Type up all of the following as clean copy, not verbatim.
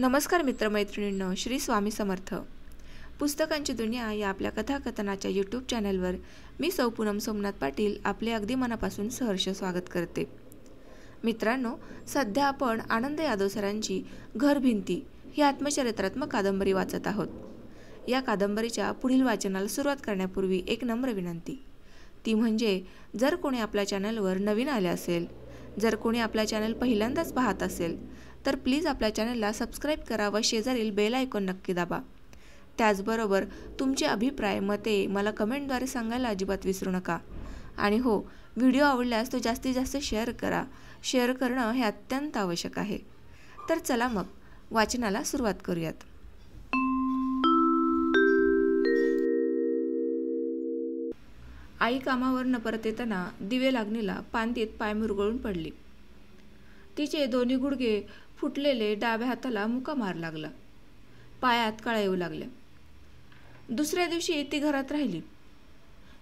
नमस्कार मित्रमैत्रिणींनो, श्री स्वामी समर्थ. पुस्तकांची दुनिया या आपल्या कथाकथनाच्या यूट्यूब चॅनलवर मी सौ पूनम सोमनाथ पाटील आपले अगदी मनापासून सहर्ष स्वागत करते. मित्रांनो, सध्या आपण आनंद यादव सरांची घरभिंती ही आत्मचरित्रात्मक कादंबरी वाचत आहोत. या कादंबरीच्या पुढील वाचनाला सुरुवात करण्यापूर्वी एक नम्र विनंती, ती म्हणजे जर कोणी आपल्या चॅनलवर नवीन आले असेल, जर कोणी आपला चॅनल पहिल्यांदाच पाहत असेल तर प्लीज आपल्या चॅनलला सबस्क्राईब करा व शेजारील बेल आयकॉन नक्की दाबा. त्याचबरोबर तुमचे अभिप्राय मते मला कमेंटद्वारे सांगायला अजिबात विसरू नका. आणि हो, व्हिडिओ आवडल्यास तो जास्तीत जास्त शेअर करा. शेअर करणं हे अत्यंत आवश्यक आहे. तर चला मग वाचनाला सुरुवात करूयात. आई कामावरनं परत येताना दिवे लागणीला पांदीत पाय मुरगळून पडली. तिचे दोन्ही गुडघे फुटलेले, डाव्या हाताला मुका मार लागला, पायात कळा येऊ लागल्या. दुसऱ्या दिवशी ती घरात राहिली.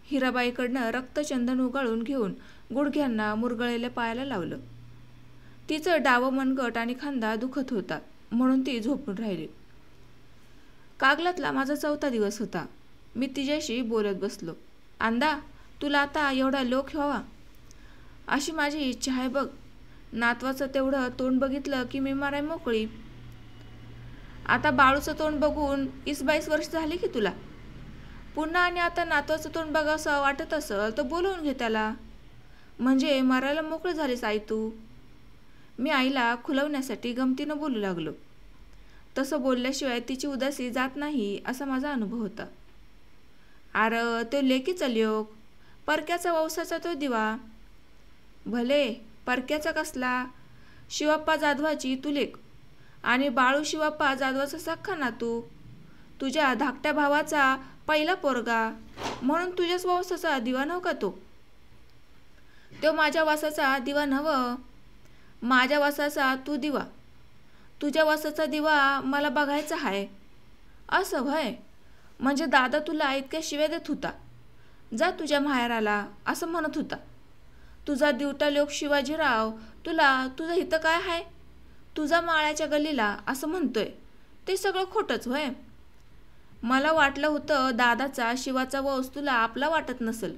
हिराबाईकडनं रक्तचंदन उगाळून घेऊन गुडघ्यांना मुरगळलेल्या पायाला लावलं. तिचं डावं मनगट आणि खांदा दुखत होता म्हणून ती झोपून राहिली. कागलातला माझा 4था दिवस होता. मी तिच्याशी बोलत बसलो. आंदा, तुला आता एवढा लोक व्हावा अशी माझी इच्छा आहे बघ. नातवाचं तेवढं तोंड बघितलं की मी माराय मोकळी. आता बाळूचं तोंड बघून 20-22 वर्ष झाली की तुला. पुन्हा आणि आता नातवाचं तोंड बघावं वाटत असेल तर बोलवून घे त्याला. म्हणजे मारायला मोकळी झालीस आई तू. मी आईला खुलवण्यासाठी गमतीनं बोलू लागलो. तसं बोलल्याशिवाय तिची उदासी जात नाही असा माझा अनुभव होता. अरे तो लेकीचा ल्योक, परक्याचा वंशाचा तो दिवा. भले परक्याचा कसला, शिवाप्पा जाधवाची तू लेक आणि बाळू शिवाप्पा जाधवाचा सख्खा नातू. तुझ्या धाकट्या भावाचा पहिला पोरगा म्हणून तुझ्याच वंशाचा दिवा नव्ह का तो. तो माझ्या वासाचा दिवा नव्ह, माझ्या वासाचा तू दिवा. तुझ्या वासाचा दिवा मला बघायचा आहे. असं भय म्हणजे दादा तुला इतक्या शिव्या देत होता. जा तुझ्या माहेराला असं म्हणत होता. तुझा दिवटा लोक शिवाजीराव तुला तुझं हितं काय आहे, तुझा माळ्याच्या गल्लीला असं म्हणतोय. ते सगळं खोटंच होय. मला वाटलं होतं दादाचा शिवाचा वंश तुला आपला वाटत नसेल.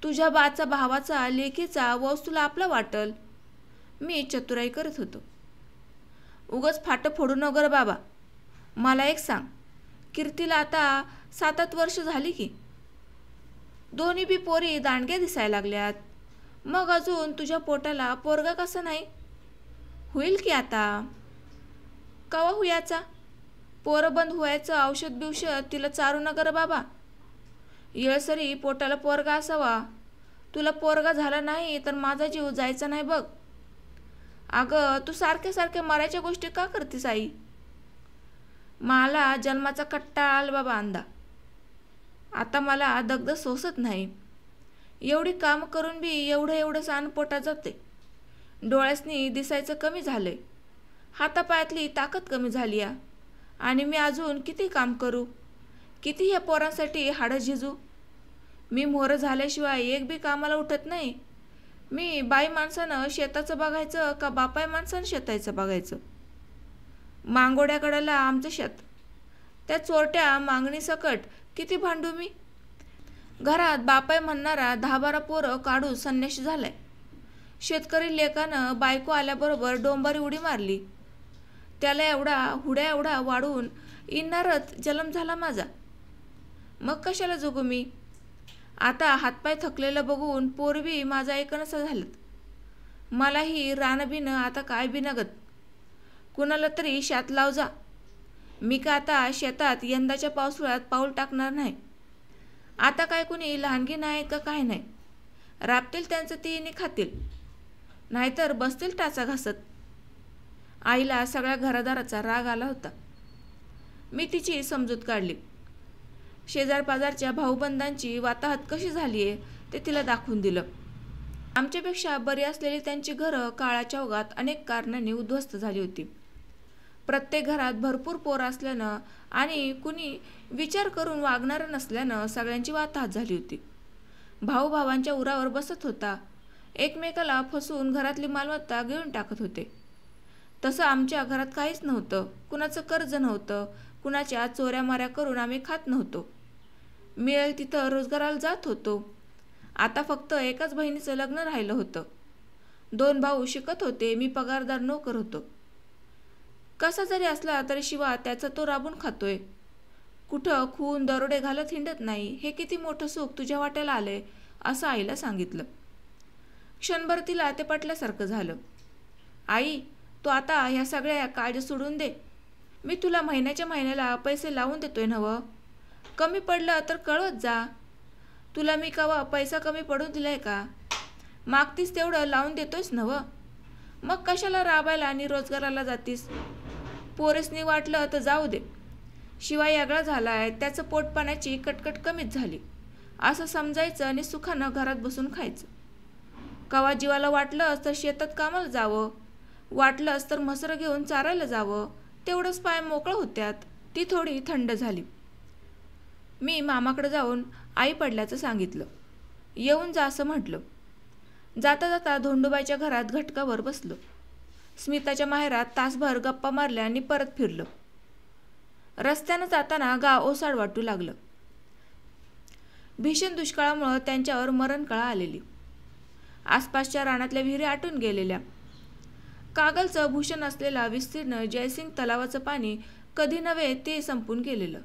तुझ्या बाचा भावाचा लेकीचा वंश तुला आपला वाटल. मी चतुराई करत होतो. उगच फाटं फोडू नको रे बाबा. मला एक सांग, कीर्तीला आता 7-8 वर्ष झाली की. दोन्ही बी पोरी दांडग्या दिसायला लागल्यात. मग अजून तुझ्या पोटाला पोरगा कसा नाही होईल की आता. कवा हुयाचा पोरं बंद व्हायचं औषध बिवषध तिला चारू नगर बाबा. येळसरी पोटाला पोरगा असावा. तुला पोरगा झाला नाही तर माझा जीव जायचा नाही बघ. अगं तू सारख्या सारख्या मरायच्या गोष्टी का करतीस आई. मला जन्माचा कट्टाळा आला बाबा अंदा. आता मला दगद सोसत नाही. एवढी काम करून बी एवढं सान पोटात जाते. डोळ्यासनी दिसायचं कमी झालंय. हातापायातली ताकद कमी झाली या. आणि मी अजून किती काम करू, किती ह्या पोरांसाठी हाडं झिजू. मी मोहरं झाल्याशिवाय एक बी कामाला उठत नाही. मी बाई माणसानं शेताचं बघायचं का बापाय माणसानं शेतायचं बघायचं. मांगोड्याकडेला आमचं शेत. त्या चोरट्या मागणी सकट किती भांडू मी. घरात बापाय म्हणणारा 10-12 पोरं काढू संन्याशी झालाय. शेतकरी लेकानं बायको आल्याबरोबर डोंबारी उडी मारली. त्याला हुड्या एवढा वाढून इनारत जन्म झाला माझा. मग कशाला जगू मी. आता हातपाय थकलेलं बघून पोरबी माझा ऐकणसा झालं. मलाही रानबिनं आता काय बी नगत. कुणाला तरी शेत लाव जा. मी का आता शेतात यंदाच्या पावसाळ्यात पाऊल टाकणार नाही. आता काय कुणी लहानगी नाही का काय नाही. राबतील त्यांचं तीने खातील, नाहीतर बसतील टाचा घासत. आईला सगळ्या घरादाराचा राग आला होता. मी तिची समजूत काढली. शेजारपाजारच्या भाऊबंदांची वाताहत कशी झाली आहे ते तिला दाखवून दिलं. आमच्यापेक्षा बरी असलेली त्यांची घरं काळाच्या ओघात अनेक कारणांनी उद्ध्वस्त झाली होती. प्रत्येक घरात भरपूर पोरं असल्यानं आणि कुणी विचार करून वागणारं नसल्यानं सगळ्यांची वाताहत झाली होती. भाऊ भावांच्या उरावर बसत होता. एकमेकाला फसवून घरातली मालमत्ता घेऊन टाकत होते. तसं आमच्या घरात काहीच नव्हतं, कुणाचं कर्ज नव्हतं, कुणाच्या चोऱ्या माऱ्या करून आम्ही खात नव्हतो. मिळेल तिथं रोजगाराला जात होतो. आता फक्त एकाच बहिणीचं लग्न राहिलं होतं. 2 भाऊ शिकत होते, मी पगारदार नोकर होतो. कसा जरी असला तरी शिवा त्याचा तो राबून खातोय. कुठं खून दरोडे घालत हिंडत नाही. हे किती मोठं सुख तुझ्या वाट्याला आलंय, असं आईला सांगितलं. क्षणभर तिला ते पटल्यासारखं झालं. आई, तू आता ह्या सगळ्या काळजी सोडून दे. मी तुला महिन्याच्या महिन्याला पैसे लावून देतोय नवं. कमी पडलं तर कळवत जा. तुला मी कवा पैसा कमी पडून दिलाय का? मागतीस तेवढं लावून देतोयस नवं. मग कशाला राबायला आणि रोजगाराला जातीस? पोरेसनी वाटलं तर जाऊ दे. शिवाय आगळा झालाय, त्याचं पोटपाण्याची कटकट कमीच झाली असं समजायचं आणि सुखानं घरात बसून खायचं. कवा जीवाला वाटलंच तर शेतात कामाला जावं, वाटलंच तर म्हसरं घेऊन चारायला जावं. तेवढंच पाय मोकळं होत्यात. ती थोडी थंड झाली. मी मामाकडे जाऊन आई पडल्याचं सांगितलं. येऊन जा असं म्हटलं. जाता जाता धोंडूबाईच्या घरात घटकावर बसलो. स्मिताच्या माहेरात तासभर गप्पा मारल्या आणि परत फिरलो. रस्त्यानं जाताना गाव ओसाड वाटू लागलं. भीषण दुष्काळामुळं त्यांच्यावर मरणकळा आलेली. आसपासच्या रानातल्या विहिरी आटून गेलेल्या. कागलचं भूषण असलेला विस्तीर्ण जयसिंग तलावाचं पाणी कधी नव्हे ते संपून गेलेलं.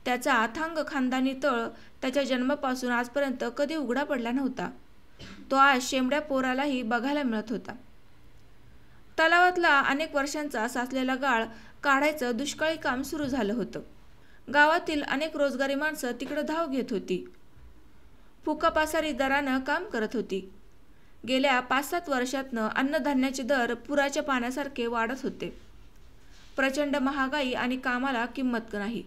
त्याचा अथांग खानदानी तळ त्याच्या जन्मापासून आजपर्यंत कधी उघडा पडला नव्हता. तो आज शेंबड्या पोरालाही बघायला मिळत होता. तलावातला अनेक वर्षांचा साचलेला गाळ काढायचं दुष्काळी काम सुरू झालं होतं. गावातील अनेक रोजगारी माणसं तिकडे धाव घेत होती. फुकापासारी दरानं काम करत होती. गेल्या 5-7 वर्षातनं अन्नधान्याचे दर पुराच्या पाण्यासारखे वाढत होते. प्रचंड महागाई आणि कामाला किंमत नाही.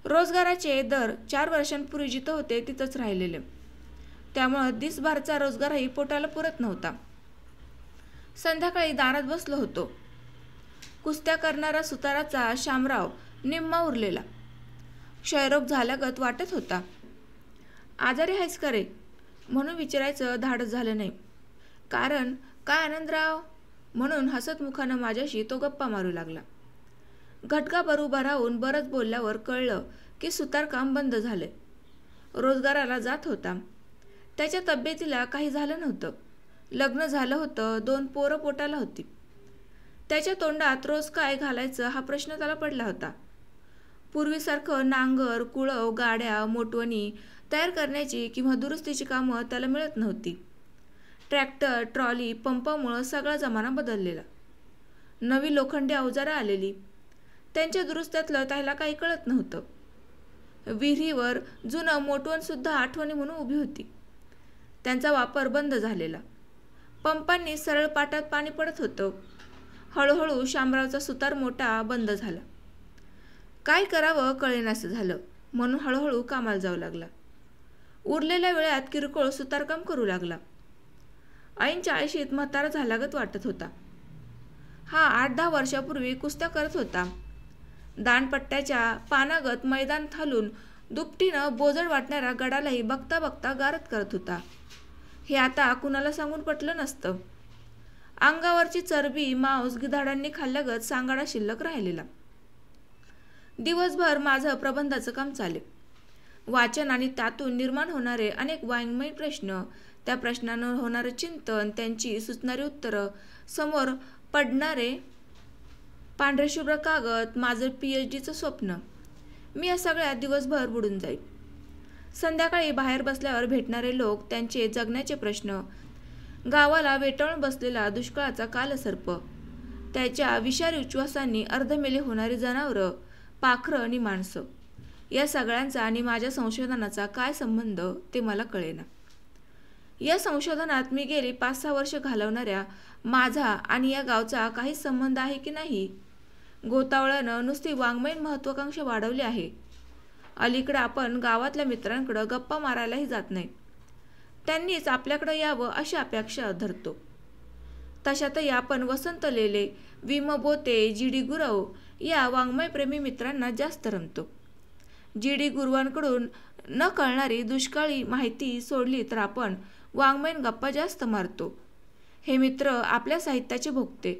रोजगाराचे दर 4 वर्षांपूर्वी जिथं होते तिथंच राहिलेले. त्यामुळं दिसभरचा रोजगारही पोटाला पुरत नव्हता. संध्याकाळी दारात बसलो होतो. कुस्त्या करणारा सुताराचा शामराव निम्मा उरलेला. क्षयरोग झाल्यागत वाटत होता. आजारी आहेस का रे म्हणून विचारायचं धाडस झालं नाही. कारण काय आनंदराव म्हणून हसत मुखानं माझ्याशी तो गप्पा मारू लागला. घटकाभर उभा राहून बरंच बोलल्यावर कळलं की सुतारकाम बंद झालंय. रोजगाराला जात होता. त्याच्या तब्येतीला काही झालं नव्हतं. लग्न झालं होतं. 2 पोरं पोटाला होती. त्याच्या तोंडात रोज काय घालायचं हा प्रश्न त्याला पडला होता. पूर्वीसारखं नांगर, कुळव, गाड्या, मोटवणी तयार करण्याची किंवा दुरुस्तीची कामं त्याला मिळत नव्हती. ट्रॅक्टर, ट्रॉली, पंपामुळं सगळा जमाना बदललेला. नवी लोखंडी अवजारं आलेली. त्यांच्या दुरुस्त्यातलं त्याला काही कळत नव्हतं. विहिरीवर जुनं मोटवणसुद्धा आठवणी म्हणून उभी होती. त्यांचा वापर बंद झालेला. पंपांनी सरळ पाटात पाणी पडत होतं. हळूहळू शामरावचा सुतार मोठा बंद झाला. काय करावं कळेनासं झालं म्हणून हळूहळू कामाला जाऊ लागला. उरलेल्या वेळात किरकोळ सुतारकाम करू लागला. ऐन 40शीत म्हातारा झाल्यागत वाटत होता. हा 8-10 वर्षापूर्वी कुस्त्या करत होता. दानपट्ट्याच्या पानागत मैदान थालून दुपटीनं बोजड वाटणाऱ्या गडालाही बघता बघता गारद करत होता. हे आता कुणाला सांगून पटलं नसतं. अंगावरची चरबी मांस गिधाडांनी खाल्ल्यागत सांगाडा शिल्लक राहिलेला. दिवसभर माझं प्रबंधाचं काम चाले. वाचन आणि त्यातून निर्माण होणारे अनेक वाङ्मय प्रश्न, त्या प्रश्नांवर होणारं चिंतन, त्यांची सुचणारी उत्तरं, समोर पडणारे पांढरेशुभ्र कागद, माझं PhDचं स्वप्न. मी या सगळ्यात दिवसभर बुडून जाईल. संध्याकाळी बाहेर बसल्यावर भेटणारे लोक, त्यांचे जगण्याचे प्रश्न, गावाला वेटाळून बसलेला दुष्काळाचा कालसर्प, त्याच्या विषारी उच्छ्वासांनी अर्धमेले होणारी जनावरं, पाखरं आणि माणसं, या सगळ्यांचा आणि माझ्या संशोधनाचा काय संबंध ते मला कळेना. या संशोधनात मी गेली 5-6 वर्ष घालवणाऱ्या माझा आणि या गावचा काही संबंध आहे की नाही? गोतावळ्यानं नुसती वाङ्मयीन महत्त्वाकांक्षा वाढवली आहे. अलीकडे आपण गावातल्या मित्रांकडं गप्पा मारायलाही जात नाही. त्यांनीच आपल्याकडे यावं अशी अपेक्षा धरतो. तशातही आपण वसंत लेले, विम बोते, GD गुरव या वाङ्मयप्रेमी मित्रांना जास्त रमतो. GD गुरवांकडून न कळणारी दुष्काळी माहिती सोडली तर आपण वाङ्मयीन गप्पा जास्त मारतो. हे मित्र आपल्या साहित्याचे भोगते.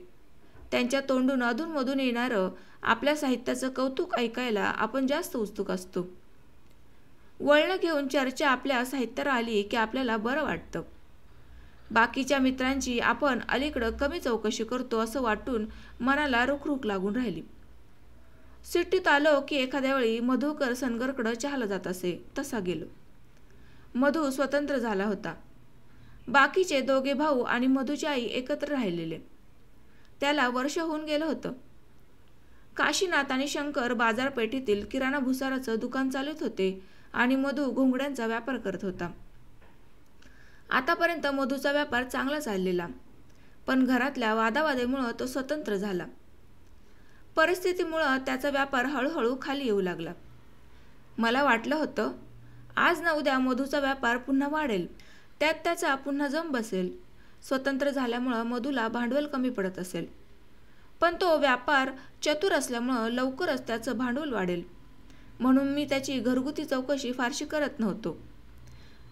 त्यांच्या तोंडून अधूनमधून येणारं आपल्या साहित्याचं कौतुक ऐकायला आपण जास्त उत्सुक असतो. वळणं घेऊन चर्चा आपल्या साहित्यावर आली की आपल्याला बरं वाटतं. बाकीच्या मित्रांची आपण अलीकडं कमी चौकशी करतो असं वाटून मनाला रुखरुख लागून राहिली. सुट्टीत आलो की एखाद्या वेळी मधुकर सनगरकडं चहाला जात असे, तसा गेलो. मधू स्वतंत्र झाला होता. बाकीचे दोघे भाऊ आणि मधूची आई एकत्र राहिलेले. त्याला वर्ष होऊन गेलं होतं. काशीनाथ आणि शंकर बाजारपेठेतील किराणा भुसाराचं दुकान चालवत होते आणि मधू घोंगड्यांचा व्यापार करत होता. आतापर्यंत मधूचा व्यापार चांगला चाललेला, पण घरातल्या वादावादीमुळं तो स्वतंत्र झाला. परिस्थितीमुळं त्याचा व्यापार हळूहळू खाली येऊ लागला. मला वाटलं होतं आज ना उद्या मधूचा व्यापार पुन्हा वाढेल, त्यात त्याचा पुन्हा जम बसेल. स्वतंत्र झाल्यामुळं मधूला भांडवल कमी पडत असेल, पण तो व्यापार चतुर असल्यामुळं लवकरच त्याचं भांडवल वाढेल म्हणून मी त्याची घरगुती चौकशी फारशी करत नव्हतो.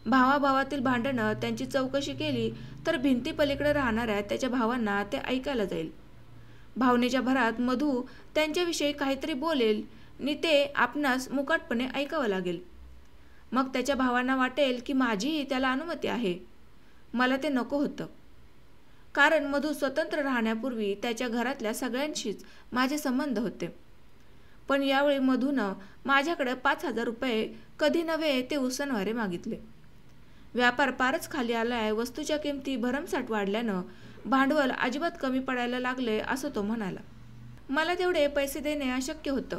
भावाभावातील भांडणं त्यांची चौकशी केली तर भिंतीपलीकडे राहणाऱ्या त्याच्या भावांना ते ऐकायला जाईल. भावनेच्या भरात मधू त्यांच्याविषयी काहीतरी बोलेल आणि ते आपणास मुकाटपणे ऐकावं लागेल. मग त्याच्या भावांना वाटेल की माझीही त्याला अनुमती आहे. मला ते नको होतं, कारण मधू स्वतंत्र राहण्यापूर्वी त्याच्या घरातल्या सगळ्यांशीच माझे संबंध होते. पण यावेळी मधूनं माझ्याकडे 5,000 रुपये कधी नव्हे ते उसनवारे मागितले. व्यापार फारच खाली आलाय, वस्तूच्या किमती भरमसाठ वाढल्यानं भांडवल अजिबात कमी पडायला लागले असं तो म्हणाला. मला तेवढे पैसे देणे अशक्य होतं.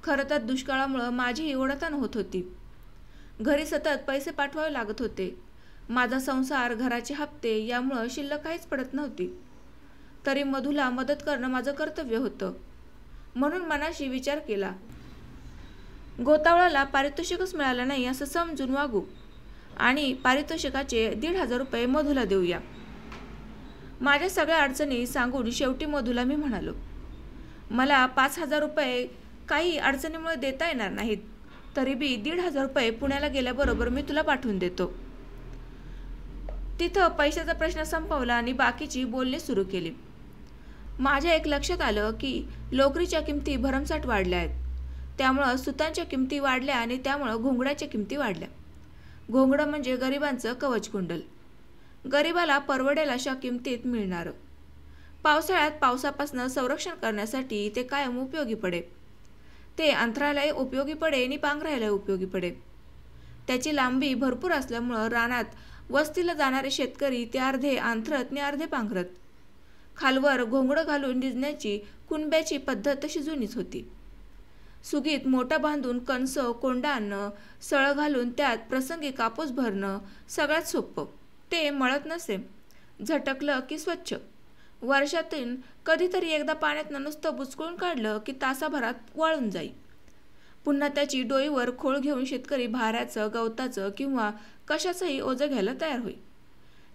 खरं तर दुष्काळामुळं माझीही ओढाताण होत होती. घरी सतत पैसे पाठवावे लागत होते. माझा संसार, घराचे हप्ते यामुळं शिल्लक काहीच पडत नव्हती. तरी मधूला मदत करणं माझं कर्तव्य होतं. म्हणून मनाशी विचार केला, गोतावळाला पारितोषिकच मिळालं नाही असं समजून वागू आणि पारितोषिकाचे 1,500 रुपये मधूला देऊया. माझ्या सगळ्या अडचणी सांगून शेवटी मधूला मी म्हणालो, मला 5,000 रुपये काही अडचणीमुळे देता येणार नाहीत, तरी बी 1,500 रुपये पुण्याला गेल्याबरोबर मी तुला पाठवून देतो. तिथं पैशाचा प्रश्न संपवला आणि बाकीची बोलणी सुरू केली. माझ्या एक लक्षात आलं की लोकरीच्या किमती भरमसाठ वाढल्या आहेत. त्यामुळं सुतांच्या किमती वाढल्या आणि त्यामुळं घोंगड्याच्या किमती वाढल्या. घोंगडं म्हणजे गरिबांचं कवचकुंडल. गरिबाला परवडेल अशा किमतीत मिळणारं. पावसाळ्यात पावसापासून संरक्षण करण्यासाठी ते कायम उपयोगी पडे. ते अंथरायलाही उपयोगी पडे आणि पांघरायलाही उपयोगी पडे. त्याची लांबी भरपूर असल्यामुळं रानात वस्तीला जाणारे शेतकरी ते अर्धे अंथरत आणि अर्धे पांघरत. खालवर घोंगडं घालून निजण्याची कुणब्याची पद्धत तशी जुनीच होती. सुगीत मोठा बांधून कणस कोंडा आणणं, सळं घालून त्यात प्रसंगी कापूस भरणं सगळ्यात सोपं. ते मळत नसे. झटकलं की स्वच्छ. वर्षातून कधीतरी एकदा पाण्यातनं नुसतं बुचकळून काढलं की तासाभरात वाळून जाई. पुन्हा त्याची डोईवर खोळ घेऊन शेतकरी भाऱ्याचं, गवताचं किंवा कशाचंही ओझं घ्यायला तयार होई.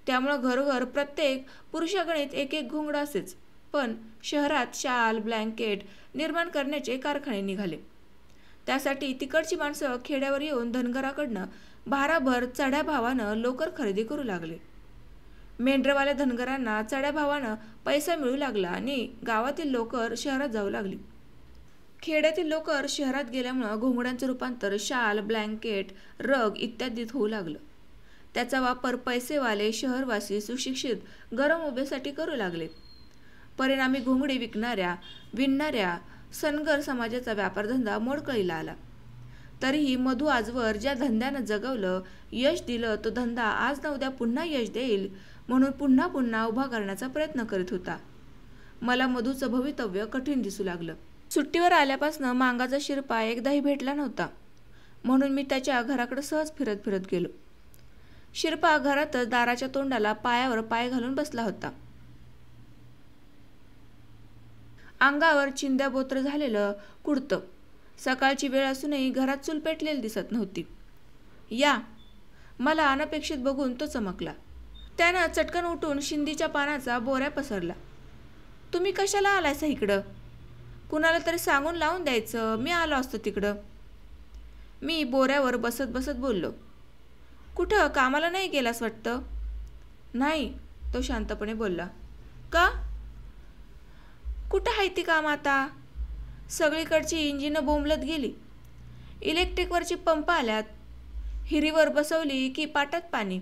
त्यामुळं घरोघर प्रत्येक पुरुषागणित एक एक घोंगडं असेच. पण शहरात शाल, ब्लँकेट निर्माण करण्याचे कारखाने निघाले. त्यासाठी तिकडची माणसं खेड्यावर येऊन धनगराकडनं भाराभर चढ्या भावानं लोकर खरेदी करू लागले. मेंढरवाल्या धनगरांना चढ्या भावानं पैसा मिळू लागला आणि गावातील लोकर शहरात जाऊ लागली. खेड्यातील लोकर शहरात गेल्यामुळं घोंगड्यांचं रूपांतर शाल, ब्लँकेट, रग इत्यादीत होऊ लागलं. त्याचा वापर पैसेवाले, शहरवासी, सुशिक्षित गरम उभेसाठी करू लागले. परिणामी घोंगडी विणणाऱ्या सनगर समाजाचा व्यापारधंदा मोडकळीला आला. तरीही मधू आजवर ज्या धंद्यानं जगवलं, यश दिलं, तो धंदा आज ना उद्या पुन्हा यश देईल म्हणून पुन्हा पुन्हा उभा करण्याचा प्रयत्न करीत होता. मला मधूचं भवितव्य कठीण दिसू लागलं. सुट्टीवर आल्यापासून मांगाचा शिरपा एकदाही भेटला नव्हता, म्हणून मी त्याच्या घराकडे सहज फिरत फिरत गेलो. शिरपा घरातच दाराच्या तोंडाला पायावर पाय घालून बसला होता. अंगावर चिंध्याबोत्र झालेलं कुडतं. सकाळची वेळ असूनही घरात चूल पेटलेली दिसत नव्हती. या, मला अनपेक्षित बघून तो चमकला. त्यानं चटकन उठून शिंदीच्या पानाचा बोऱ्या पसरला. तुम्ही कशाला आलायसा इकडं? कुणाला तरी सांगून लावून द्यायचं, मी आलो असतो तिकडं. मी बोऱ्यावर बसत बसत बोललो. कुठं कामाला नाही गेलास वाटतं? नाही, तो शांतपणे बोलला. का? कुठं आहे ती काम आता? सगळीकडची इंजिनं बोंबलत गेली. इलेक्ट्रिकवरची पंप आल्यात. हिरीवर बसवली की पाटात पाणी.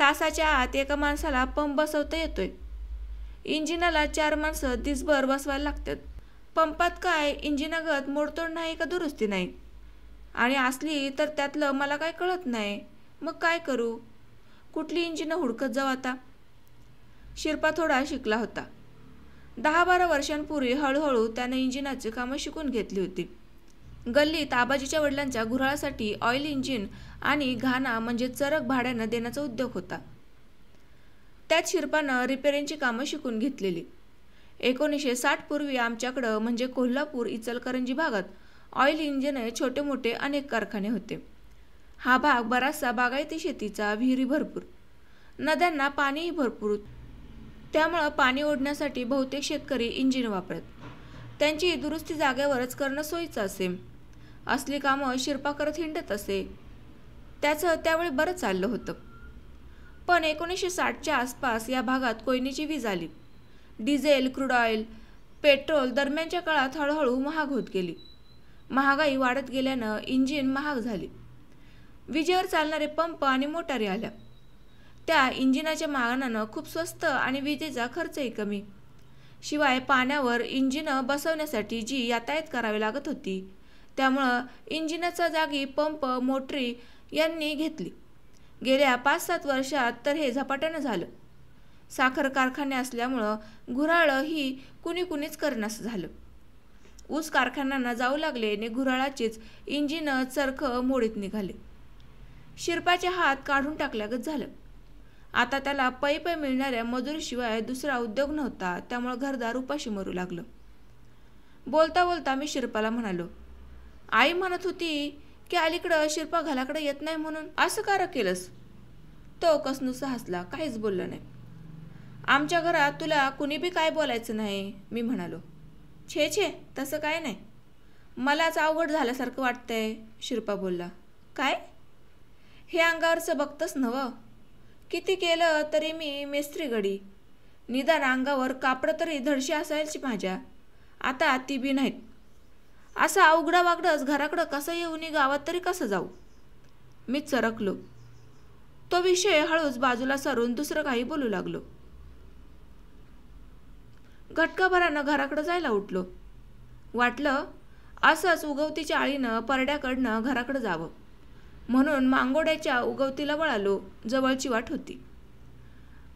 तासाच्या आत एका माणसाला पंप बसवता येतोय. इंजिनाला 4 माणसं दिसभर बसवायला लागतात. पंपात काय इंजिनागत मोडतोड नाही का दुरुस्ती नाही? आणि असली तर त्यातलं मला काय कळत नाही. मग काय करू? कुठली इंजिनं हुडकत जाऊ आता? शिरपा थोडा शिकला होता. 10-12 वर्षांपूर्वी हळूहळू त्याने इंजिनाची कामं शिकून घेतली होती. गल्लीत आबाजीच्या वडिलांच्या गुऱ्हाळासाठी ऑइल इंजिन आणि घाणा म्हणजे चरक भाड्यानं देण्याचा उद्योग होता. त्यात शिरपानं रिपेरिंगची कामं शिकून घेतलेली. 1960 पूर्वी आमच्याकडं म्हणजे कोल्हापूर इचलकरंजी भागात ऑइल इंजिने छोटे मोठे अनेक कारखाने होते. हा भाग बराचसा बागायती शेतीचा, विहिरी भरपूर, नद्यांना पाणीही भरपूर. त्यामुळं पाणी ओढण्यासाठी बहुतेक शेतकरी इंजिन वापरत. त्यांची दुरुस्ती जागेवरच करणं सोयीचं असे. असली कामं शिरपा करत हिंडत असे. त्याचं त्यावेळी बरं चाललं होतं. पण 1960च्या आसपास या भागात कोयनेची वीज आली. डिझेल, क्रूड ऑइल, पेट्रोल दरम्यानच्या काळात हळूहळू महाग होत गेली. महागाई वाढत गेल्यानं इंजिन महाग झाली. विजेवर चालणारे पंप आणि मोटारी आल्या. त्या इंजिनाच्या मानानं खूप स्वस्त आणि विजेचा खर्चही कमी. शिवाय पाण्यावर इंजिनं बसवण्यासाठी जी यातायात करावी लागत होती त्यामुळं इंजिनाच्या जागी पंप, मोटरी यांनी घेतली. गेल्या 5-7 वर्षात तर हे झपाट्यानं झालं. साखर कारखाने असल्यामुळं गुऱ्हाळं ही कुणीच करण्यास झालं. ऊस कारखान्यांना जाऊ लागले ने गुऱ्हाळाचीच इंजिनं चरखं मोडीत निघाले. शिरपाचे हात काढून टाकल्यागत झालं. आता त्याला पै मिळणाऱ्या मजुरीशिवाय दुसरा उद्योग नव्हता. त्यामुळं घरदार उपाशी मरू लागलं. बोलता बोलता मी शिरपाला म्हणालो, आई म्हणत होती की अलीकडं शिरपा घराकडे येत नाही म्हणून. असं का केलंस? तो कसनुसा हसला, काहीच बोलला नाही. आमच्या घरात तुला कुणी बी काय बोलायचं नाही, मी म्हणालो. छे तसं काय नाही. मलाच अवघड झाल्यासारखं वाटतंय, शिरपा बोलला. काय? हे अंगावरचं बघतंच नवं. किती केलं तरी मी मेस्त्री गडी. निदान अंगावर कापडं तरी धडशी असायची माझ्या. आता ती बी नाहीत. असं अवघडा वागडंच घराकडं कसं येऊन गावात तरी कसं जाऊ? मी चरकलो. तो विषय हळूच बाजूला सारून दुसरं काही बोलू लागलो. घटकाभरानं घराकडं जायला उठलो. वाटलं असंच उगवतीच्या आळीनं परड्याकडनं घराकडं जावं. म्हणून मांगोड्याच्या उगवतीला वळालो. जवळची वाट होती.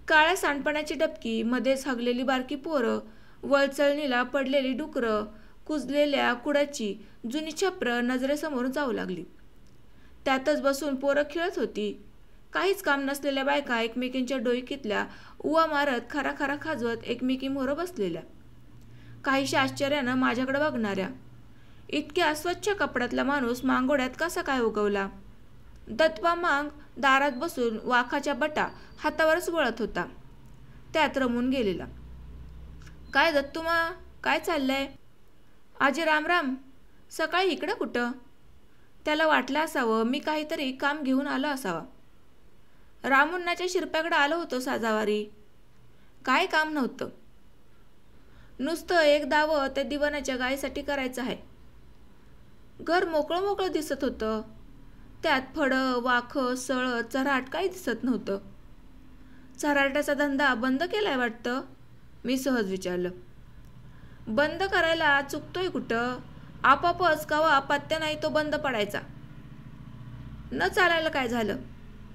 काळ्या सांडपाण्याची डबकी, मध्येच हगलेली बारकी पोरं, वळचळणीला पडलेली डुकरं, कुजलेल्या कुडाची जुनी छपरं नजरेसमोर जाऊ लागली. त्यातच बसून पोरं खेळत होती. काहीच काम नसलेल्या बायका एकमेकींच्या डोईकीतल्या उवा मारत खरा खाजवत एकमेकी मोहर बसलेल्या. काहीशा आश्चर्यानं माझ्याकडे बघणाऱ्या. इतक्या स्वच्छ कपड्यातला माणूस मांगोड्यात कसा काय उगवला? दत्वा मांग दारात बसून वाखाच्या बटा हातावरच वळत होता. त्यात रमून गेलेला. काय दत्तुमा, काय चाललंय? आजी राम. सकाळी इकडं कुठं? त्याला वाटलं असावं मी काहीतरी काम घेऊन आलो असावा. रामुन्नाच्या शिरप्याकडे आलो होतो साजावारी. काय काम नव्हतं. नुसतं एक दावं त्या दिवाणाच्या गायीसाठी करायचं आहे. घर मोकळं दिसत होतं. त्यात फडं, वाखं, सळं, चराट काही दिसत नव्हतं. चराट्याचा धंदा बंद केलाय वाटतं, मी सहज विचारलं. बंद करायला चुकतोय कुठं? आपापच कवा पत्त्या नाही तो बंद पडायचा. न चालायला काय झालं?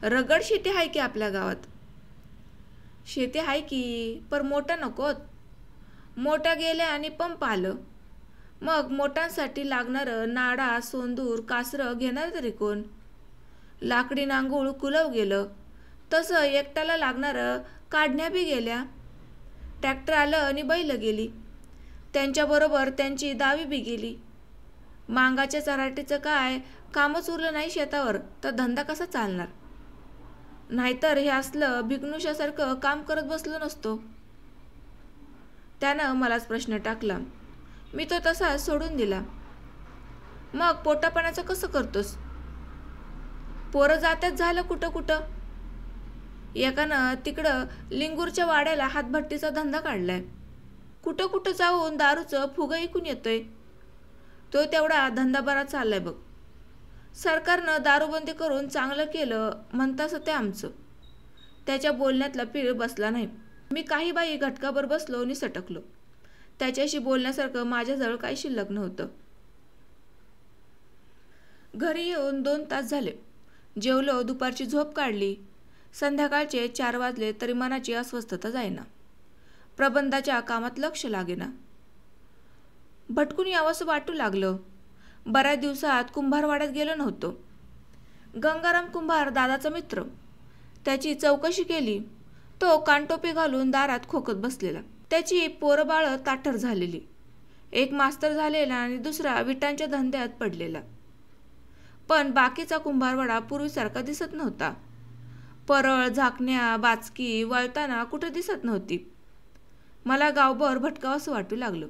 रगड शेती आहे की आपल्या गावात. शेती आहे की, पर मोठं नकोत. मोठं गेल्या आणि पंप आलं. मग मोठ्यांसाठी लागणारं नाडा, सोंदूर, कासरं घेणार तरी कोण? लाकडी नांगूळ कुलव गेलं. तसं एकट्याला लागणारं काढण्या बी गेल्या. ट्रॅक्टर आलं आणि बैल गेली. त्यांच्याबरोबर त्यांची दावी बी गेली. मांगाच्या चराटीचं काय कामच उरलं नाही शेतावर तर धंदा कसा चालणार? नाहीतर हे असलं भिकनुशासारखं काम करत बसलो नसतो. त्यानं मलाच प्रश्न टाकला. मी तो तसा सोडून दिला. मग पोटापाण्याचं कसं करतोस? पोरं जात्यात झालं कुठं. एकानं तिकडं लिंगूरच्या वाड्याला हातभट्टीचा धंदा काढलाय. कुठं कुठं जाऊन दारूचं फुगं ऐकून येतोय. तो तेवढा धंदा बरा चाललाय बघ. सरकारनं दारूबंदी करून चांगलं केलं म्हणतास ते आमचं. त्याच्या बोलण्यातला पीळ बसला नाही. मी काही बाई घटकाभर बसलो आणि सटकलो. त्याच्याशी बोलण्यासारखं माझ्याजवळ काही शिल्लक नव्हतं. घरी येऊन 2 तास झाले. जेवलो, दुपारची झोप काढली. संध्याकाळचे 4 वाजले तरी मनाची अस्वस्थता जाईना. प्रबंधाच्या कामात लक्ष लागेना. भटकून यावंसं वाटू लागलं. बऱ्याच दिवसात कुंभारवाड्यात गेलो नव्हतो. गंगाराम कुंभार दादाचा मित्र. त्याची चौकशी केली. तो कानटोपी घालून दारात खोकत बसलेला. त्याची पोरं बाळं ताठर झालेली. एक मास्तर झालेला आणि दुसरा विटांच्या धंद्यात पडलेला. पण बाकीचा कुंभारवाडा पूर्वीसारखा दिसत नव्हता. परळ, झाकण्या, बाचकी वळताना कुठं दिसत नव्हती. मला गावभर भटकावंसं वाटू लागलं.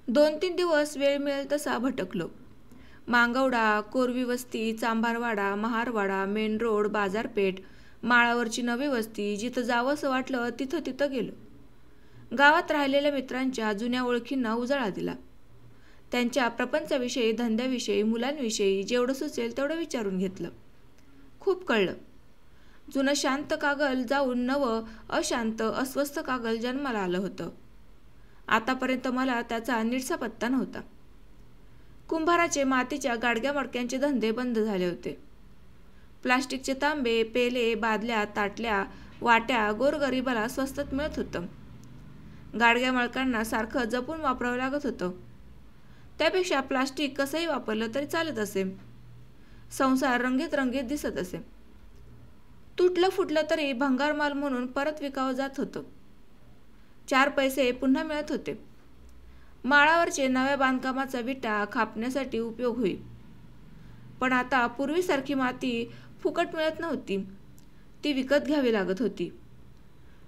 2-3 दिवस वेळ मिळेल तसा भटकलो. मांगवडा, कोरवी वस्ती, चांभारवाडा, महारवाडा, मेन रोड, बाजारपेठ, माळावरची नवी वस्ती, जिथं जावंसं वाटलं तिथं तिथं गेलो. गावात राहिलेल्या मित्रांच्या जुन्या ओळखींना उजाळा दिला. त्यांच्या प्रपंचाविषयी, धंद्याविषयी, मुलांविषयी जेवढं सुचेल तेवढं विचारून घेतलं. खूप कळलं. जुनं शांत कागल जाऊन नवं अशांत अस्वस्थ कागल जन्माला आलं होतं. आतापर्यंत मला त्याचा नीटसा पत्ता नव्हता. कुंभाराचे मातीच्या गाडग्या मडक्यांचे धंदे बंद झाले होते. प्लास्टिकचे तांबे, पेले, बादल्या, ताटल्या, वाट्या गोरगरिबाला स्वस्तात मिळत होतं. गाडग्या मडक्यांना सारखं जपून वापरावं लागत होतं. त्यापेक्षा प्लास्टिक कसंही वापरलं तरी चालत असे. संसार रंगीत रंगीत दिसत असे. तुटलं फुटलं तरी भंगार माल म्हणून परत विकावं जात होतं. 4 पैसे पुन्हा मिळत होते. माळावरचे नव्या बांधकामाचा विटा खापण्यासाठी उपयोग होई. पण आता पूर्वीसारखी माती फुकट मिळत नव्हती. ती विकत घ्यावी लागत होती.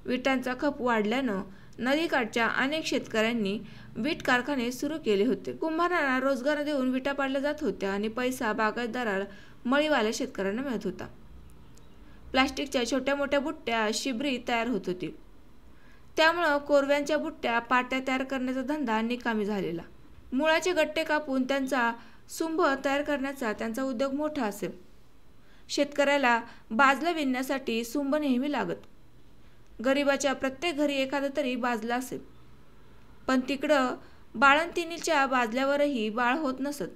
विटांचा खप वाढल्यानं नदीकाठच्या अनेक शेतकऱ्यांनी वीट कारखाने सुरू केले होते. कुंभारांना रोजगार देऊन विटा पाडल्या जात होत्या आणि पैसा बागायतदाराला, मळीवाल्या शेतकऱ्यांना मिळत होता. प्लास्टिकच्या छोट्या मोठ्या बुट्ट्या, शिबरी तयार होत होती. त्यामुळं कोरव्यांच्या बुट्ट्या, पाट्या तयार करण्याचा धंदा निकामी झालेला. मुळाचे गट्टे कापून त्यांचा सुंभ तयार करण्याचा त्यांचा उद्योग मोठा असे. शेतकऱ्याला बाजलं विणण्यासाठी सुंभ नेहमी लागत. गरिबाच्या प्रत्येक घरी एखादा तरी बाजला असे. पण तिकडं बाळंतिणीच्या बाजल्यावरही बाळ होत नसत.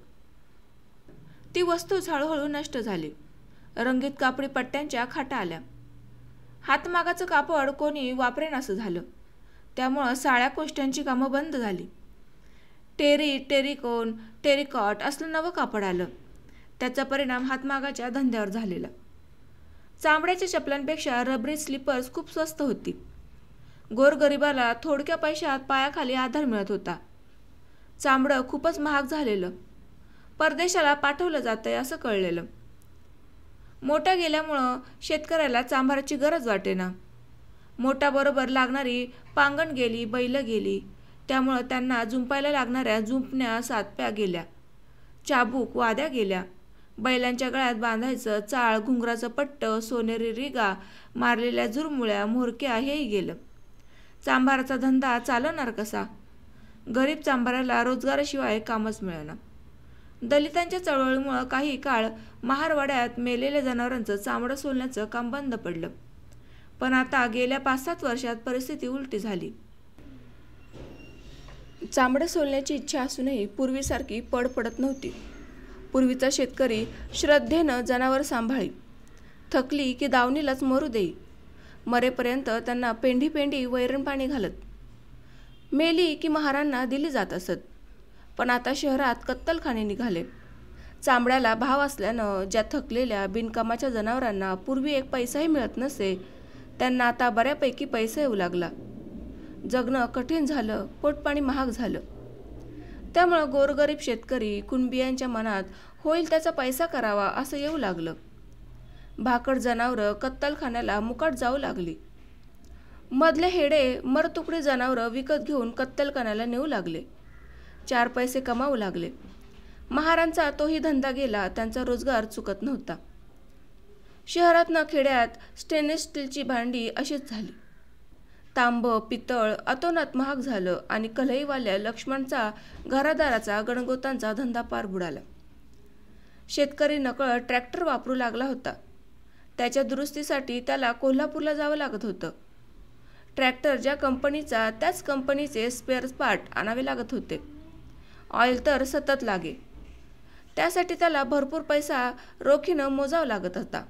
ती वस्तूच हळूहळू नष्ट झाली. रंगीत कापडी पट्ट्यांच्या खाटा आल्या. हातमागाचं कापड कोणी वापरेनासं झालं. त्यामुळं साळ्या कोष्ट्यांची कामं बंद झाली. टेरिकोन, टेरिकॉट असलं नवं कापड आलं. त्याचा परिणाम हातमागाच्या धंद्यावर झालेला. चामड्याच्या चपलांपेक्षा रबरी स्लीपर्स खूप स्वस्त होती. गोरगरिबाला थोडक्या पैशात पायाखाली आधार मिळत होता. चामडं खूपच महाग झालेलं. परदेशाला पाठवलं जातंय असं कळलेलं. मोठा गेल्यामुळं शेतकऱ्याला चांभाराची गरज वाटेना. मोठाबरोबर लागणारी पांगण गेली, बैल गेली. त्यामुळं त्यांना जुंपायला लागणाऱ्या जुंपण्या, सातप्या गेल्या. चाबूक, वाद्या गेल्या. बैलांच्या गळ्यात बांधायचं चाळ, घुंगराचं पट्ट, सोनेरी रिगा, मारलेल्या झुरमुळ्या, मोरक्या हेही गेलं. चांभाराचा धंदा चालवणार कसा? गरीब चांभाराला रोजगाराशिवाय कामच मिळेना. दलितांच्या चळवळीमुळं काही काळ महारवाड्यात मेलेल्या जनावरांचं चामडं सोलण्याचं काम बंद पडलं. पण आता गेल्या 5-7 वर्षात परिस्थिती उलटी झाली. चामडं सोलण्याची इच्छा असूनही पूर्वीसारखी पड पडत नव्हती. पूर्वीचा शेतकरी श्रद्धेनं जनावर सांभाळी. थकली की दावणीलाच मरू देई. मरेपर्यंत त्यांना पेंढी पेंढी वैरण पाणी घालत. मेली की महारांना दिली जात असत. पण आता शहरात कत्तलखाने निघाले. चामड्याला भाव असल्यानं ज्या थकलेल्या बिनकामाच्या जनावरांना पूर्वी 1 पैसाही मिळत नसे, त्यांना आता बऱ्यापैकी पैसा येऊ लागला. जगणं कठीण झालं, पोटपाणी महाग झालं. त्यामुळं गोरगरीब शेतकरी कुणबियांच्या मनात होईल त्याचा पैसा करावा असं येऊ लागलं. भाकड जनावरं कत्तलखान्याला मुकाट जाऊ लागली. मधले हेडे मरतुकडी जनावरं विकत घेऊन कत्तलखान्याला नेऊ लागले. 4 पैसे कमावू लागले. महारांचा तोही धंदा गेला. त्यांचा रोजगार चुकत नव्हता. शहरात ना खेड्यात स्टेनलेस स्टीलची भांडी अशीच झाली. तांब पितळ अतोनात महाग झालं आणि कल्हईवाल्या लक्ष्मणचा घरादाराचा गणगोतांचा धंदा पार बुडाला. शेतकरी नकळत ट्रॅक्टर वापरू लागला होता. त्याच्या दुरुस्तीसाठी त्याला कोल्हापूरला जावं लागत होतं. ट्रॅक्टर ज्या कंपनीचा त्याच कंपनीचे स्पेअर पार्ट आणावे लागत होते. ऑइल तर सतत लागे. त्यासाठी त्याला भरपूर पैसा रोखीनं मोजावा लागत होता.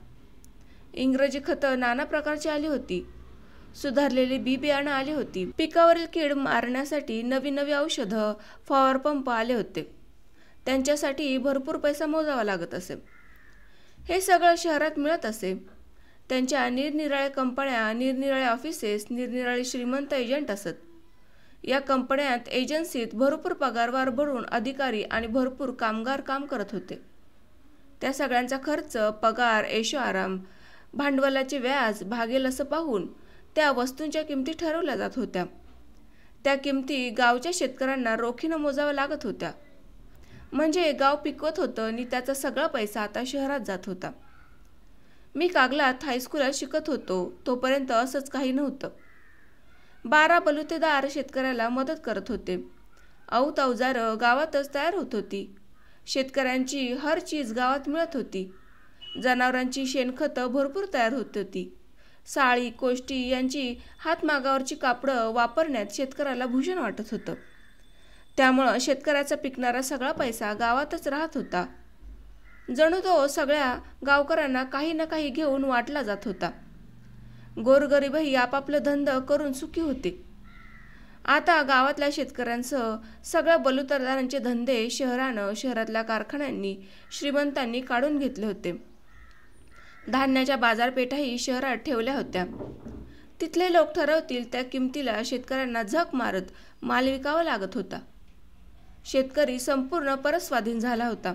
इंग्रजी खतं नाना प्रकारची आली होती. सुधारलेली बी बियाणं आली होती. पिकावरील कीड मारण्यासाठी नवी नवी औषधं, फवार पंप आले होते. त्यांच्यासाठी भरपूर पैसा मोजावा लागत असे. हे सगळं शहरात मिळत असे. त्यांच्या निरनिराळ्या कंपन्या, निरनिराळे ऑफिसेस, निरनिराळे श्रीमंत एजंट असत. या कंपन्यात एजन्सीत भरपूर पगारवार भरून अधिकारी आणि भरपूर कामगार काम करत होते. त्या सगळ्यांचा खर्च, पगार, ऐशोआराम, भांडवलाचे व्याज भागेल असं पाहून त्या वस्तूंच्या किमती ठरवल्या जात होत्या. त्या किमती गावच्या शेतकऱ्यांना रोखीनं मोजाव्या लागत होत्या. म्हणजे गाव पिकवत होतं आणि त्याचा सगळा पैसा आता शहरात जात होता. मी कागलात हायस्कूलात शिकत होतो तोपर्यंत असंच काही नव्हतं. 12 बलुतेदार शेतकऱ्याला मदत करत होते. औत अवजारं गावातच तयार होत होती. शेतकऱ्यांची हर चीज गावात मिळत होती. जनावरांची शेणखतं भरपूर तयार होत होती. साळी, कोष्टी यांची हातमागावरची कापडं वापरण्यात शेतकऱ्याला भूषण वाटत होतं. त्यामुळं शेतकऱ्याचा पिकणारा सगळा पैसा गावातच राहत होता. जणू तो सगळ्या गावकऱ्यांना काही ना काही घेऊन वाटला जात होता. गोरगरीबही आपापलं धंद करून सुखी होते. आता गावातल्या शेतकऱ्यांसह सगळ्या बलुतेदारांचे धंदे शहरातल्या कारखान्यांनी, श्रीमंतांनी काढून घेतले होते. धान्याच्या बाजारपेठाही शहरात ठेवल्या होत्या. तिथले लोक ठरवतील त्या किमतीला शेतकऱ्यांना झक मारत माल विकावा लागत होता. शेतकरी संपूर्ण परस्वाधीन झाला होता.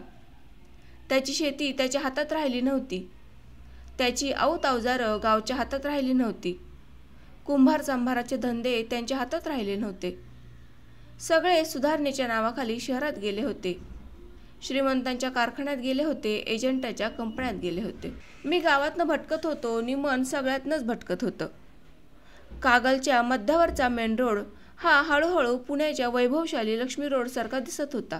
त्याची शेती त्याच्या हातात राहिली नव्हती. त्याची औत अवजारं गावच्या हातात राहिली नव्हती. कुंभार चांभाराचे धंदे त्यांच्या हातात राहिले नव्हते. सगळे सुधारणेच्या नावाखाली शहरात गेले होते. श्रीमंतांच्या कारखान्यात गेले होते, एजंटाच्या कंपन्यात गेले होते. मी गावातनं भटकत होतो आणि मन सगळ्यातनंच भटकत होतं. कागलच्या मध्यावरचा मेन रोड हा हळूहळू पुण्याच्या वैभवशाली लक्ष्मी रोडसारखा दिसत होता.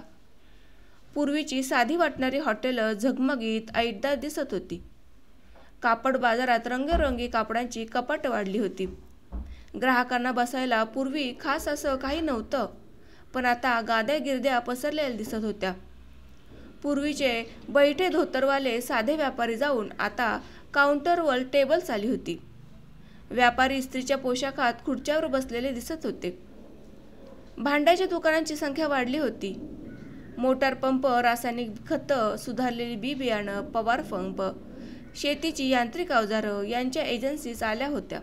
पूर्वीची साधी वाटणारी हॉटेलं झगमगीत ऐटदार दिसत होती. कापड बाजारात रंगीरंगी कापडांची कपाटं वाढली होती. ग्राहकांना बसायला पूर्वी खास असं काही नव्हतं, पण आता गाद्या गिरद्या पसरलेल्या दिसत होत्या. पूर्वीचे बैठे धोतरवाले साधे व्यापारी जाऊन आता काउंटरवर टेबल्स आली होती. व्यापारी इस्त्रीच्या पोशाखात खुर्च्यावर बसलेले दिसत होते. भांड्याच्या दुकानांची संख्या वाढली होती. मोटार पंप, रासायनिक खतं, सुधारलेली बी बियाणं, पवार पंप, शेतीची यांत्रिक अवजारं यांच्या एजन्सीज आल्या होत्या.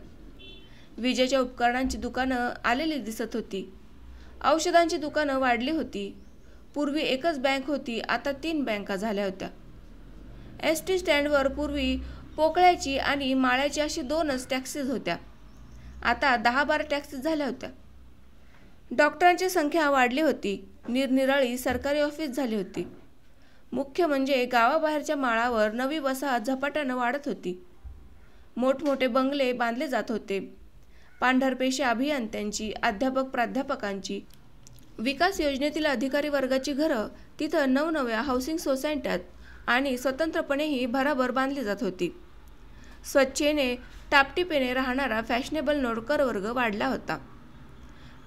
विजेच्या उपकरणांची दुकानं आलेली दिसत होती. औषधांची दुकानं वाढली होती. पूर्वी एकच बँक होती, आता 3 बँका झाल्या होत्या. एसटी स्टँडवर पूर्वी पोकळ्याची आणि माळ्याची अशी 2च टॅक्सीज होत्या. आता 10-12 टॅक्सीज झाल्या होत्या. डॉक्टरांची संख्या वाढली होती. निरनिराळी सरकारी ऑफिस झाली होती. मुख्य म्हणजे गावाबाहेरच्या माळावर नवी वसाहत झपाट्यानं वाढत होती. मोठमोठे बंगले बांधले जात होते. पांढरपेशी अभियंत्यांची, अध्यापक प्राध्यापकांची, विकास योजनेतील अधिकारी वर्गाची घरं तिथं नवनव्या हाऊसिंग सोसायट्यात आणि स्वतंत्रपणेही भराभर बांधली जात होती. स्वच्छेने टापटिपेने राहणारा फॅशनेबल नोकर वर्ग वाढला होता.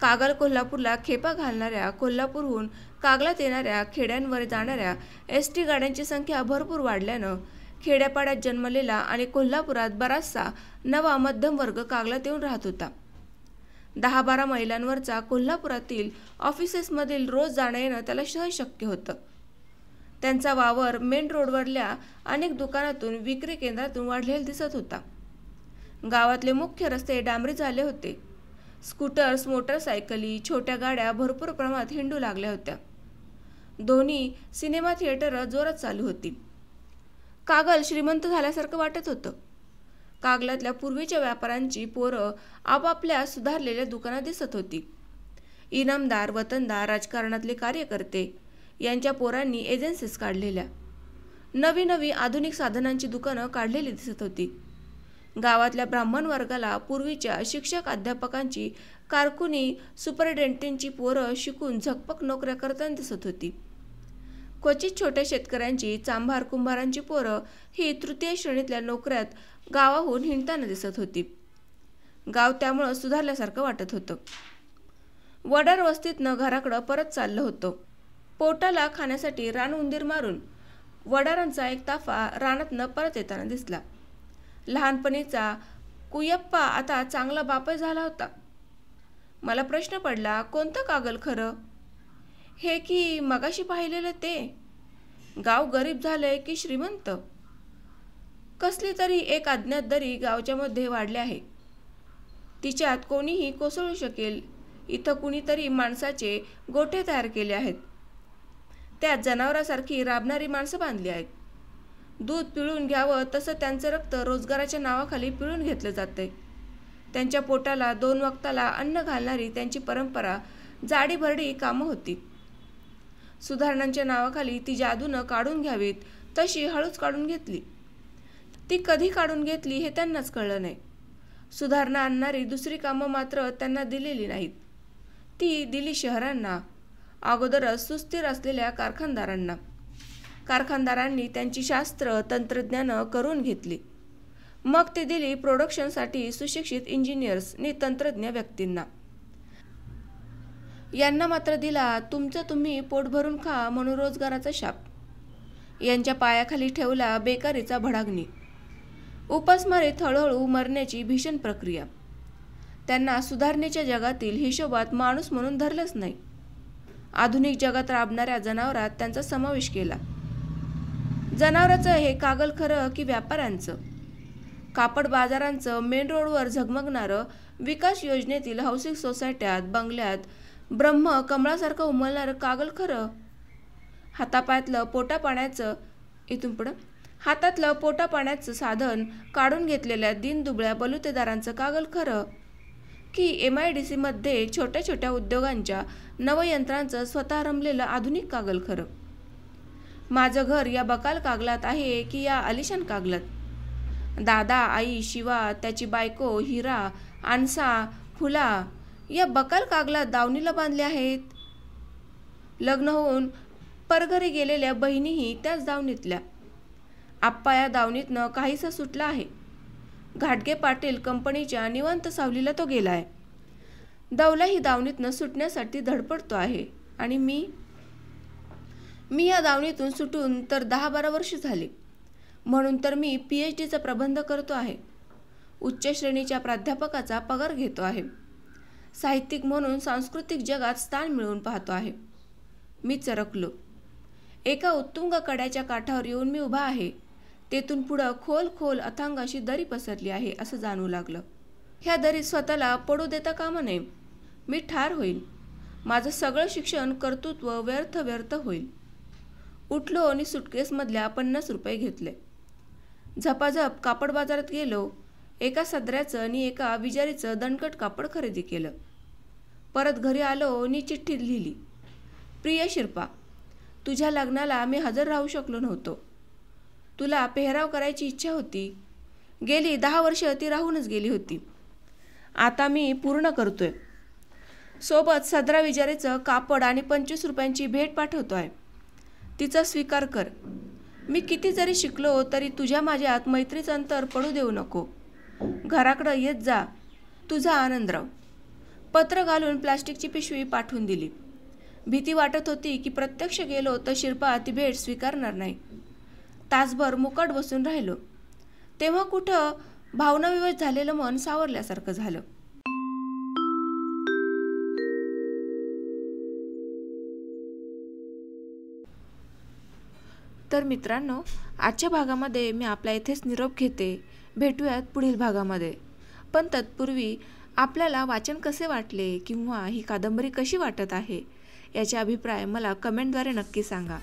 कागल कोल्हापूरला खेपा घालणाऱ्या, कोल्हापूरहून कागलात येणाऱ्या, खेड्यांवर जाणाऱ्या एसटी गाड्यांची संख्या भरपूर वाढल्यानं खेड्यापाड्यात जन्मलेला आणि कोल्हापुरात बराचसा नवा मध्यम वर्ग कागलात येऊन राहत होता. 10-12 मैलांवरचा कोल्हापुरातील ऑफिसेसमधील रोज जाणं येणं त्याला सहज शक्य होतं. त्यांचा वावर मेन रोडवरल्या अनेक दुकानातून, विक्री केंद्रातून वाढलेला दिसत होता. गावातले मुख्य रस्ते डांबरी झाले होते. स्कूटर्स, मोटरसायकली, छोट्या गाड्या भरपूर प्रमाणात हिंडू लागल्या होत्या. दोन्ही सिनेमा थिएटर जोरात चालू होती. कागल श्रीमंत झाल्यासारखं वाटत होतं. कागलातल्या पूर्वीच्या व्यापाऱ्यांची पोरं आपापल्या सुधारलेल्या दुकानात दिसत होती. इनामदार, वतनदार, राजकारणातले कार्यकर्ते यांच्या पोरांनी एजन्सीज काढलेल्या. नवी नवी आधुनिक साधनांची दुकानं काढलेली दिसत होती. गावातल्या ब्राह्मण वर्गाला पूर्वीच्या शिक्षक अध्यापकांची, कारकुनी, सुपरिटेंडेंटची पोरं शिकून झकपक नोकऱ्या करताना दिसत होती. क्वचित छोट्या शेतकऱ्यांची, चांभार कुंभारांची पोरं ही तृतीय श्रेणीतल्या नोकऱ्यात गावाहून हिंडताना दिसत होती. गाव त्यामुळं सुधारल्यासारखं वाटत होतं. वडार वस्तीतनं घराकडं परत चाललं होतं. पोटाला खाण्यासाठी रान उंदीर मारून वडारांचा एक ताफा रानातनं परत येताना दिसला. लहानपणीचा कुयप्पा आता चांगला बापच झाला होता. मला प्रश्न पडला, कोणतं कागल खरं? हे की मगाशी पाहिलेलं ते? गाव गरीब झालंय की श्रीमंत? कसली तरी एक अज्ञात दरी गावच्या मध्ये वाढली आहे. तिच्यात कोणीही कोसळू शकेल. इथं कुणीतरी माणसाचे गोठे तयार केले आहेत. त्यात जनावरासारखी राबणारी माणसं बांधली आहेत. दूध पिळून घ्यावं तसं त्यांचं रक्त रोजगाराच्या नावाखाली पिळून घेतलं जातंय. त्यांच्या पोटाला 2 वक्ताला अन्न घालणारी त्यांची परंपरा जाडीभरडी कामं होती. सुधारणांच्या नावाखाली ती जादूनं काढून घ्यावीत तशी हळूच काढून घेतली. ती कधी काढून घेतली हे त्यांनाच कळलं नाही. सुधारणा आणणारी दुसरी कामं मात्र त्यांना दिलेली नाहीत. ती दिली शहरांना, अगोदरच सुस्थिर असलेल्या कारखानदारांना. कारखानदारांनी त्यांची शास्त्र तंत्रज्ञानं करून घेतली. मग ते दिली प्रोडक्शनसाठी सुशिक्षित इंजिनियर्स नि तंत्रज्ञ व्यक्तींना. यांना मात्र दिला तुमचं तुम्ही पोट भरून खा म्हणून रोजगाराचा शाप. यांच्या पायाखाली ठेवला बेकारीचा भडाग्नी. उपासमारीत हळूहळू मरण्याची भीषण प्रक्रिया. त्यांना सुधारणेच्या जगातील हिशोबात माणूस म्हणून धरलंच नाही. आधुनिक जगात राबणाऱ्या जनावरात त्यांचा समावेश केला. जनावराचं हे कागल खरं की व्यापाऱ्यांचं? कापड बाजारांचं मेन रोडवर झगमगणारं, विकास योजनेतील हाऊसिंग सोसायट्यात, बंगल्यात ब्रह्म कमळासारखं उमलणारं कागल खरं? हातापायातलं पोटापाण्याचं साधन काढून घेतलेल्या दीनदुबळ्या बलुतेदारांचं कागल खरं? की MIDC मध्ये छोट्या छोट्या उद्योगांच्या नवयंत्रांचं स्वतः रमलेलं आधुनिक कागल खरं? माझं घर या बकाल कागलात आहे की या आलिशान कागलात? दादा, आई, शिवा, त्याची बायको, हिरा, आणसा, फुला या बकाल कागलात दावणीला बांधले आहेत. लग्न होऊन परघरी गेलेल्या बहिणीही त्याच दावणीतल्या. आप्पा या दावणीतनं काहीसा सुटला आहे. घाटगे पाटील कंपनीच्या निवांत सावलीला तो गेलाय. दौला ही दावणीतनं सुटण्यासाठी धडपडतो आहे. आणि मी या दावणीतून सुटून तर 10-12 वर्ष झाली. म्हणून तर मी PhDचा प्रबंध करतो आहे. उच्च श्रेणीच्या प्राध्यापकाचा पगार घेतो आहे. साहित्यिक म्हणून सांस्कृतिक जगात स्थान मिळवून पाहतो आहे. मी चरकलो. एका उत्तुंग कड्याच्या काठावर येऊन मी उभा आहे. तेथून पुढं खोल खोल अथांग अशी दरी पसरली आहे असं जाणू लागलं. ह्या दरीत स्वतःला पडू देता कामा नये. मी ठार होईल. माझं सगळं शिक्षण, कर्तृत्व व्यर्थ होईल. उठलो आणि सुटकेसमधल्या 50 रुपये घेतले. झपाझप कापड बाजारात गेलो. एका सदऱ्याचं आणि एका विजारीचं दणकट कापड खरेदी केलं. परत घरी आलो आणि चिठ्ठी लिहिली. प्रिय शिरपा, तुझ्या लग्नाला मी हजर राहू शकलो नव्हतो. तुला पेहराव करायची इच्छा होती. गेली 10 वर्ष ती राहूनच गेली होती. आता मी पूर्ण करतोय. सोबत सदरा विजारीचं कापड आणि 25 रुपयांची भेट पाठवतोय. तिचा स्वीकार कर. मी किती जरी शिकलो तरी तुझ्या माझ्यात मैत्रीचं अंतर पडू देऊ नको. घराकडं येत जा. तुझा आनंदराव. पत्र घालून प्लास्टिकची पिशवी पाठवून दिली. भीती वाटत होती की प्रत्यक्ष गेलो तर शिरपा ती भेट स्वीकारणार नाही. तासभर मुकाट बसून राहिलो. तेव्हा कुठं भावनाविवश झालेलं मन सावरल्यासारखं झालं. तर मित्रांनो, आजच्या भागामध्ये मी आपल्या इथेच निरोप घेते. भेटूयात पुढील भागामध्ये. पण तत्पूर्वी आपल्याला वाचन कसे वाटले किंवा ही कादंबरी कशी वाटत आहे याचे अभिप्राय मला कमेंटद्वारे नक्की सांगा.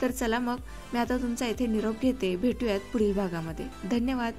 तर चला मग मी आता तुमचा इथे निरोप घेते. भेटूयात पुढील भागामध्ये. धन्यवाद.